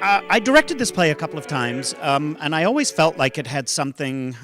I directed this play a couple of times, and I always felt like it had something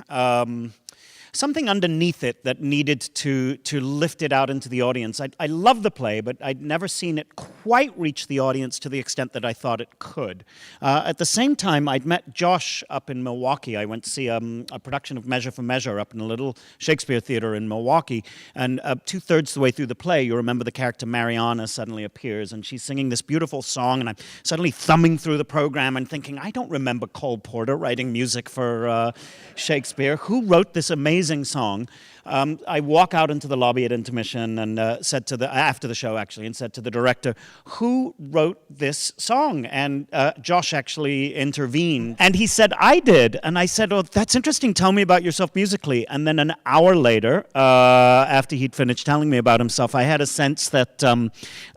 underneath it that needed to lift it out into the audience. I love the play, but I'd never seen it quite reach the audience to the extent that I thought it could. At the same time, I'd met Josh up in Milwaukee. I went to see a production of Measure for Measure up in a little Shakespeare theater in Milwaukee, and 2/3 the way through the play, you remember the character Mariana suddenly appears, and she's singing this beautiful song, and I'm suddenly thumbing through the program and thinking, I don't remember Cole Porter writing music for Shakespeare. Who wrote this amazing song? I walk out into the lobby at intermission and said to after the show actually, and said to the director, who wrote this song? And Josh actually intervened, and he said, I did. And I said, oh, that's interesting. Tell me about yourself musically. And then an hour later, after he'd finished telling me about himself, I had a sense that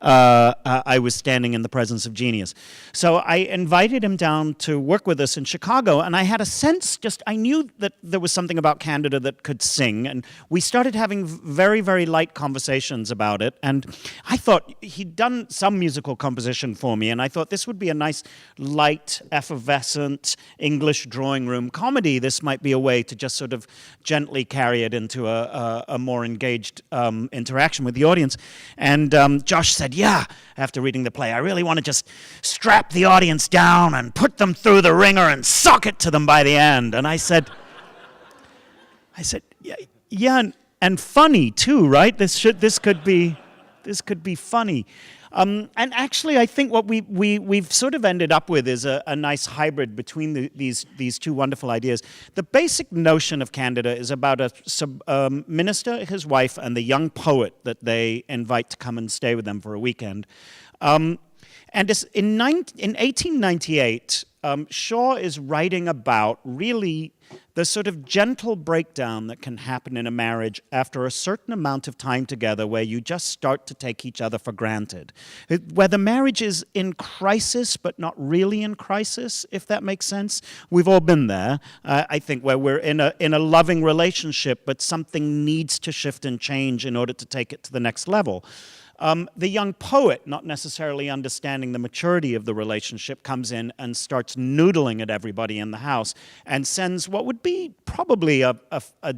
I was standing in the presence of genius. So I invited him down to work with us in Chicago, and I had a sense, I knew that there was something about Candida that could sing, and we started having very, very light conversations about it, and I thought he'd done some musical composition for me, and I thought this would be a nice, light, effervescent English drawing room comedy. This might be a way to just sort of gently carry it into a more engaged interaction with the audience. And Josh said, yeah, after reading the play, I really want to just strap the audience down and put them through the ringer and sock it to them by the end. And I said, yeah, and funny too, right? This could be funny. And actually, I think what we've sort of ended up with is a nice hybrid between these two wonderful ideas. The basic notion of Candida is about a minister, his wife, and the young poet that they invite to come and stay with them for a weekend. And in 1898, Shaw is writing about really the sort of gentle breakdown that can happen in a marriage after a certain amount of time together where you just start to take each other for granted. Where the marriage is in crisis but not really in crisis, if that makes sense. We've all been there, I think, where we're in a loving relationship but something needs to shift and change in order to take it to the next level. The young poet, not necessarily understanding the maturity of the relationship, comes in and starts noodling at everybody in the house and sends what would be probably a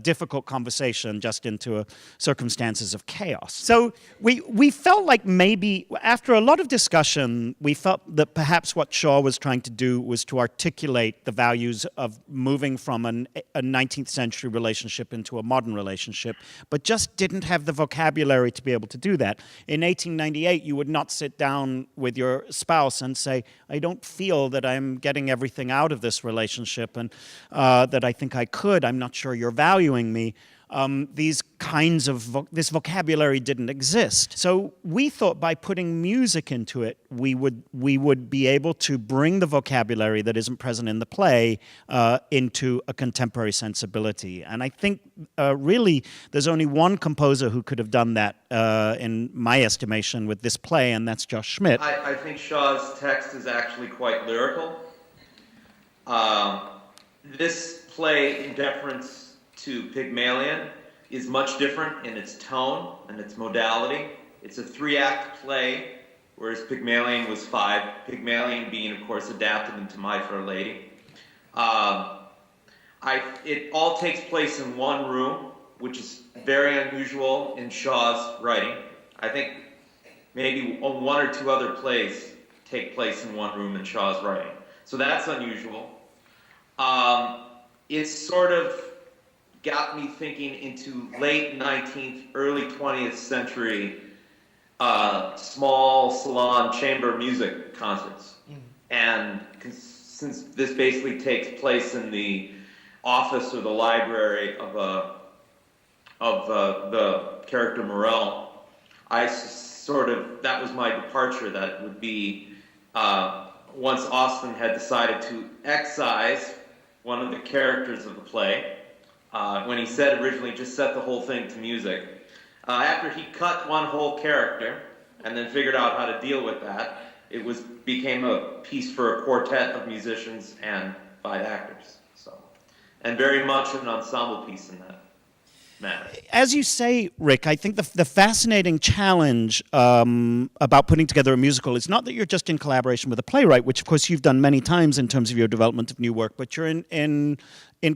difficult conversation just into circumstances of chaos. So we felt like maybe, after a lot of discussion, we felt that perhaps what Shaw was trying to do was to articulate the values of moving from a 19th century relationship into a modern relationship, but just didn't have the vocabulary to be able to do that. In 1898, you would not sit down with your spouse and say, I don't feel that I'm getting everything out of this relationship and that I think I could. I'm not sure you're valuing me. These kinds of, this vocabulary didn't exist. So we thought by putting music into it, we would be able to bring the vocabulary that isn't present in the play into a contemporary sensibility. And I think really there's only one composer who could have done that in my estimation with this play, and that's Josh Schmidt. I think Shaw's text is actually quite lyrical. This play, in deference to Pygmalion, is much different in its tone and its modality. It's a 3-act play, whereas Pygmalion was 5. Pygmalion being, of course, adapted into My Fair Lady. It all takes place in one room, which is very unusual in Shaw's writing. I think maybe 1 or 2 other plays take place in one room in Shaw's writing. So that's unusual. It's sort of got me thinking into late 19th, early 20th century small salon chamber music concerts. And since this basically takes place in the office or the library of the character Morel, that was my departure. That would be once Austen had decided to excise one of the characters of the play, when he said originally just set the whole thing to music. After he cut one whole character and then figured out how to deal with that, it became a piece for a quartet of musicians and 5 actors. And very much an ensemble piece in that. manner. As you say, Rick, I think the fascinating challenge about putting together a musical is not that you're just in collaboration with a playwright, which of course you've done many times in terms of your development of new work, but you're in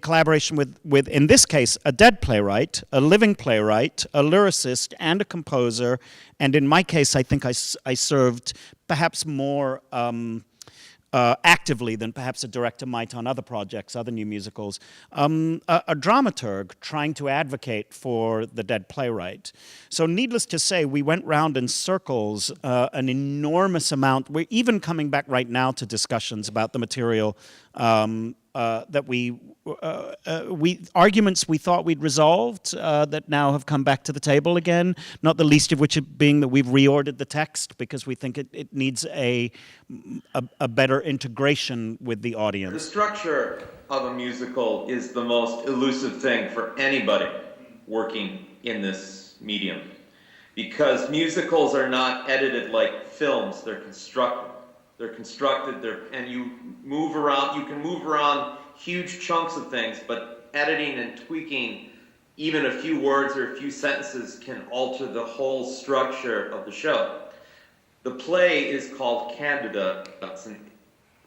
collaboration with, in this case, a dead playwright, a living playwright, a lyricist, and a composer. And in my case, I think I served perhaps more actively than perhaps a director might on other projects, other new musicals, a dramaturg trying to advocate for the dead playwright. So needless to say, we went round in circles an enormous amount. We're even coming back right now to discussions about the material that arguments we thought we'd resolved that now have come back to the table again, not the least of which being that we've reordered the text because we think it needs a better integration with the audience. The structure of a musical is the most elusive thing for anybody working in this medium, because musicals are not edited like films, they're constructed. They're constructed, and you move around, you can move around huge chunks of things, but editing and tweaking even a few words or a few sentences can alter the whole structure of the show. The play is called Candida.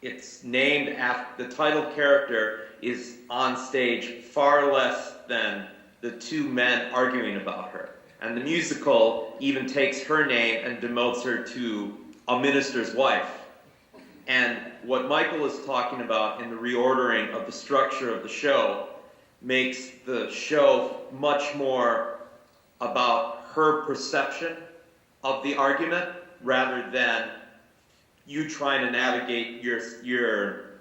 It's named after, the title character is on stage far less than the two men arguing about her. And the musical even takes her name and demotes her to a minister's wife. And what Michael is talking about in the reordering of the structure of the show makes the show much more about her perception of the argument rather than you trying to navigate your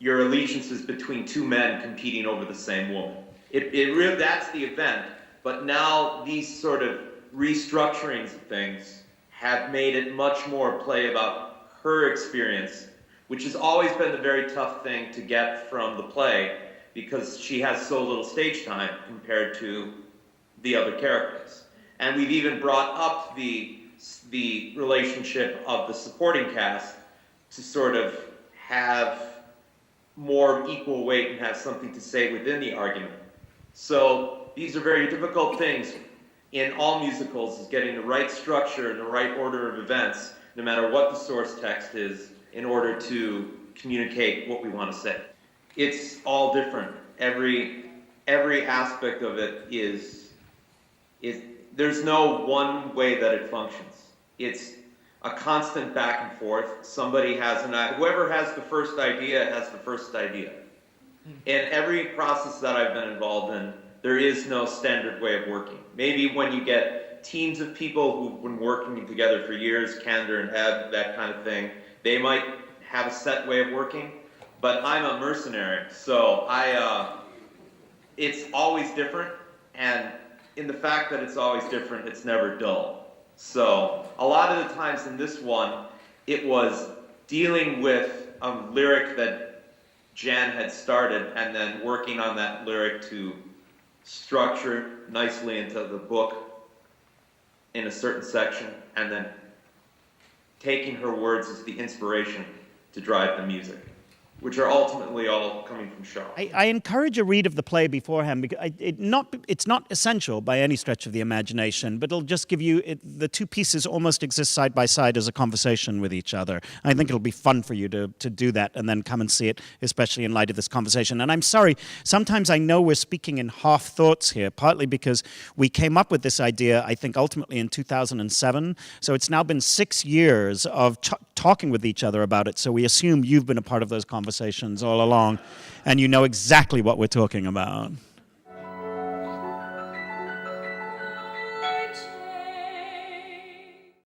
allegiances between two men competing over the same woman. That's the event, but now these sort of restructurings of things have made it much more play about her experience, which has always been the very tough thing to get from the play because she has so little stage time compared to the other characters. And we've even brought up the relationship of the supporting cast to sort of have more equal weight and have something to say within the argument. So these are very difficult things in all musicals, is getting the right structure and the right order of events, no matter what the source text is, in order to communicate what we want to say. It's all different. Every aspect of it is there's no one way that it functions. It's a constant back and forth. Somebody has whoever has the first idea has the first idea. In every process that I've been involved in, there is no standard way of working. Maybe when you get teams of people who've been working together for years, Candor and Ebb, that kind of thing, they might have a set way of working, but I'm a mercenary, so it's always different, and in the fact that it's always different, it's never dull. So a lot of the times in this one, it was dealing with a lyric that Jan had started and then working on that lyric to structure nicely into the book in a certain section, and then taking her words as the inspiration to drive the music, which are ultimately all coming from Shaw. I encourage a read of the play beforehand because it's not essential by any stretch of the imagination, but it'll just give you, the two pieces almost exist side by side as a conversation with each other. I think it'll be fun for you to do that and then come and see it, especially in light of this conversation. And I'm sorry, sometimes I know we're speaking in half thoughts here, partly because we came up with this idea, I think, ultimately in 2007. So it's now been 6 years of talking with each other about it. So we assume you've been a part of those conversations all along, and you know exactly what we're talking about.